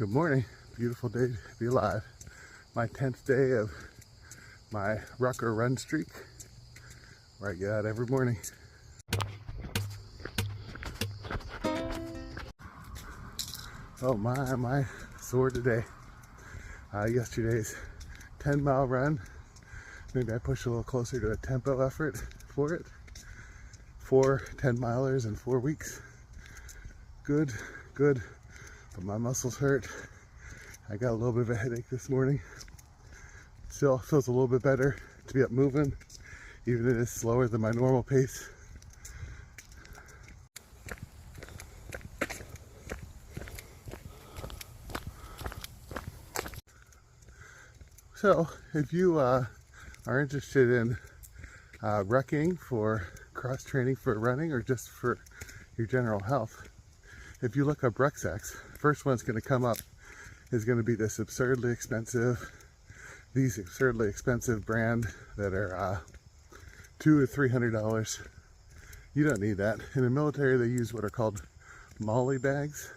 Good morning. Beautiful day to be alive. My 10th day of my Rucker run streak, where I get out every morning. Oh my, sore today. Yesterday's 10-mile run, maybe I pushed a little closer to a tempo effort for it. 4 10-milers in 4 weeks. Good, but my muscles hurt. I got a little bit of a headache this morning. Still feels a little bit better to be up moving, even if it is slower than my normal pace. So if you are interested in rucking for cross training for running or just for your general health, if you look up rucksacks, first one's going to come up is going to be these absurdly expensive brand that are $200 to $300. You don't need that. In the military, they use what are called MOLLE bags.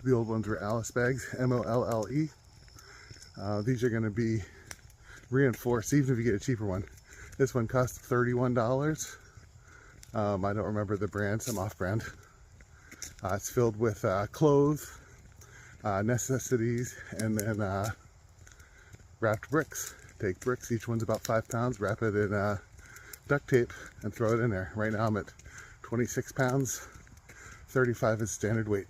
The old ones were Alice bags, MOLLE. These are going to be reinforced, even if you get a cheaper one. This one costs $31. I don't remember the brand, some off-brand. It's filled with clothes, necessities, and then wrapped bricks. Take bricks, each one's about 5 pounds, wrap it in duct tape and throw it in there. Right now I'm at 26 pounds, 35 is standard weight.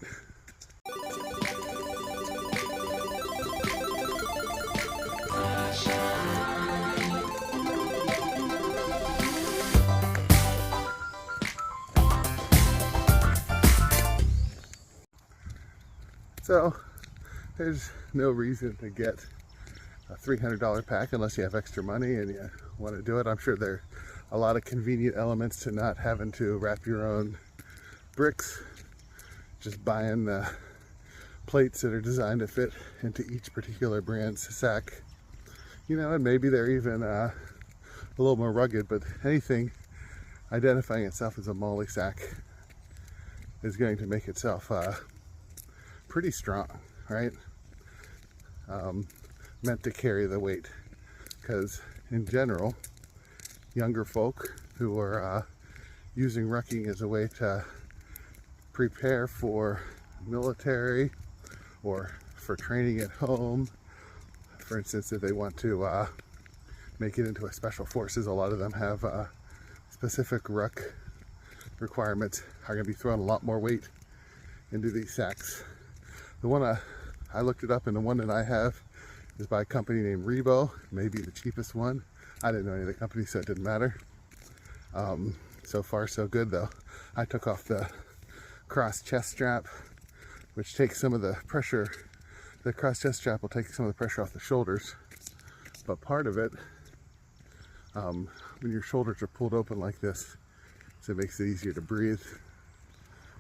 So there's no reason to get a $300 pack unless you have extra money and you want to do it. I'm sure there are a lot of convenient elements to not having to wrap your own bricks, just buying the plates that are designed to fit into each particular brand's sack. You know, and maybe they're even a little more rugged, but anything identifying itself as a MOLLE sack is going to make itself pretty strong, right? Meant to carry the weight, because in general, younger folk who are using rucking as a way to prepare for military or for training at home, for instance, if they want to make it into a special forces, a lot of them have specific ruck requirements, are going to be throwing a lot more weight into these sacks. The one I looked it up, and the one that I have is by a company named Rebo, maybe the cheapest one. I didn't know any of the companies, so it didn't matter. So far so good though. I took off the cross chest strap, which takes some of the pressure. The cross chest strap will take some of the pressure off the shoulders, but part of it, when your shoulders are pulled open like this, so it makes it easier to breathe,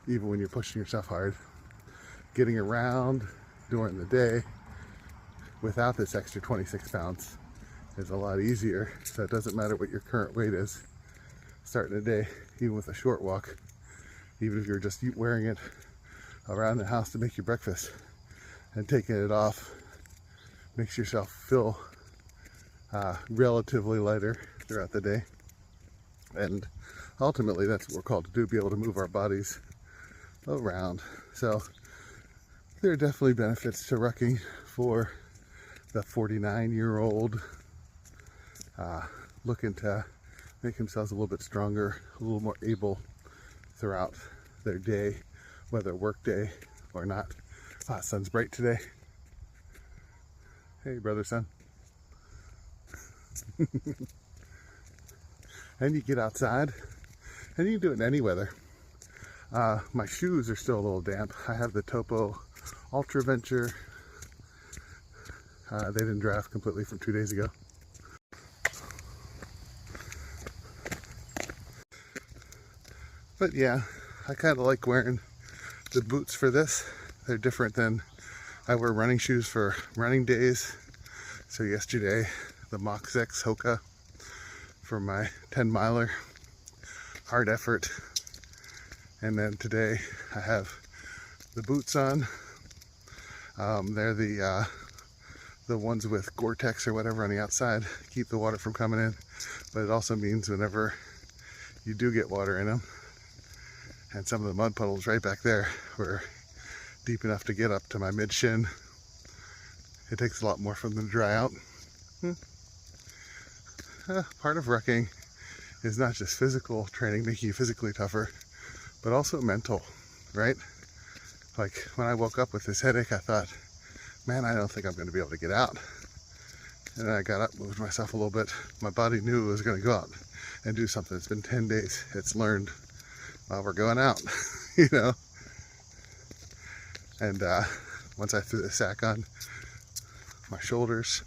even when you're pushing yourself hard. Getting around during the day without this extra 26 pounds is a lot easier, so it doesn't matter what your current weight is starting the day, even with a short walk, even if you're just wearing it around the house to make your breakfast, and taking it off makes yourself feel relatively lighter throughout the day. And ultimately that's what we're called to do, be able to move our bodies around. So there are definitely benefits to rucking for the 49-year-old looking to make themselves a little bit stronger, a little more able throughout their day, whether work day or not. Sun's bright today. Hey, brother sun. And you get outside, and you can do it in any weather. My shoes are still a little damp. I have the Topo Ultra Venture. They didn't draft completely from 2 days ago. But yeah, I kind of like wearing the boots for this. They're different than I wear running shoes for running days. So yesterday, the Mach 6 Hoka for my 10-miler, hard effort. And then today I have the boots on They're the ones with Gore-Tex or whatever on the outside, keep the water from coming in. But it also means whenever you do get water in them, and some of the mud puddles right back there were deep enough to get up to my mid-shin. It takes a lot more for them to dry out. Part of rucking is not just physical training, making you physically tougher, but also mental, right? Like when I woke up with this headache, I thought, man, I don't think I'm going to be able to get out. And then I got up, moved myself a little bit. My body knew it was going to go out and do something. It's been 10 days. It's learned, well, we're going out, you know? And once I threw the sack on my shoulders,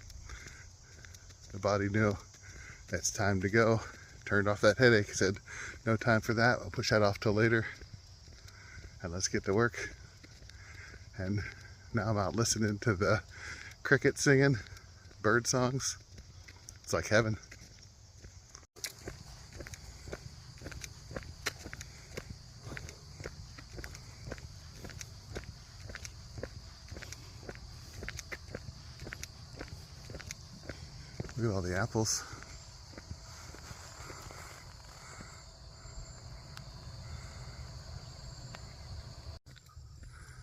the body knew it's time to go. Turned off that headache, said, no time for that. I'll push that off till later. And let's get to work. And now I'm out listening to the crickets singing, bird songs. It's like heaven. Look at all the apples.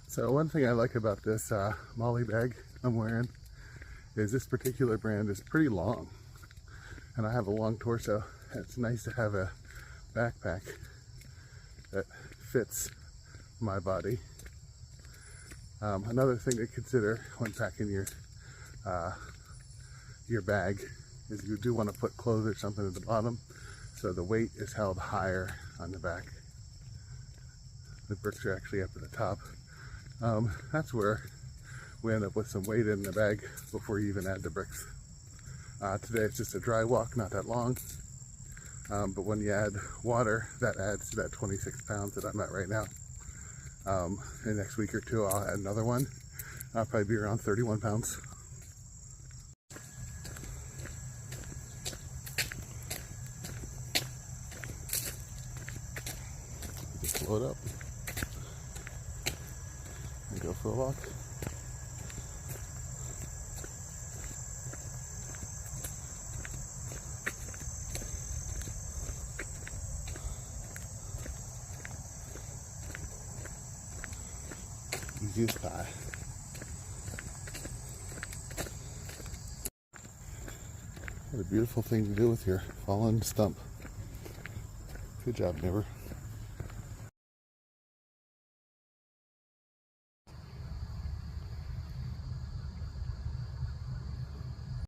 So one thing I like about this molly bag I'm wearing is this particular brand is pretty long, and I have a long torso. It's nice to have a backpack that fits my body. Another thing to consider when packing your bag is you do want to put clothes or something at the bottom so the weight is held higher on the back. The bricks are actually up at the top. That's where we end up with some weight in the bag before you even add the bricks. Today it's just a dry walk, not that long, but when you add water, that adds to that 26 pounds that I'm at right now. In the next week or two I'll add another one. I'll probably be around 31 pounds. Just load up and go for a walk. Easy as pie. What a beautiful thing to do with your fallen stump. Good job, neighbor.